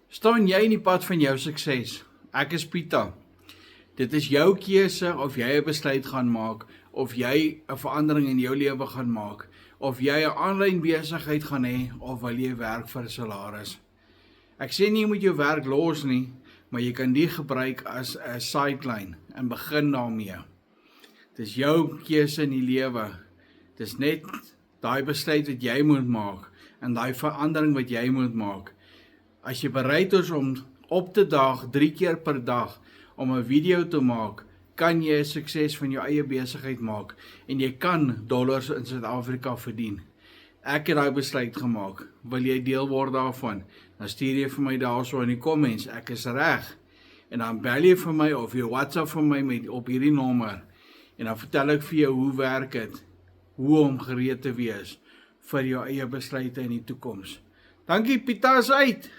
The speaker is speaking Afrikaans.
Staan jy in die pad van jou sukses? Ek is Pieter. Dit is jou keuse of jy 'n besluit gaan maak, of jy 'n verandering in jou lewe gaan maak, of jy 'n aanlyn besigheid gaan hê, of wil jy werk vir 'n salaris. Ek sê nie jy moet jou werk los nie, maar jy kan dit gebruik as 'n sideline en begin daarmee. Dis jou keuse in die lewe. Dis net daai besluit wat jy moet maak en daai verandering wat jy moet maak. As jy bereid is om op te daag 3 keer per dag om 'n video te maak, kan jy 'n sukses van jou eie besigheid maak en jy kan dollars in Suid-Afrika verdien. Ek het daai besluit gemaak. Wil jy deel word daarvan? Dan stuur jy vir my daarso in die comments. Ek is reg. En dan bel jy vir my of jy WhatsApp vir my op hierdie nommer. En dan vertel ek vir jou hoe werk dit, hoe om gereed te wees vir jou eie besluite in die toekoms. Dankie, Pieter is uit.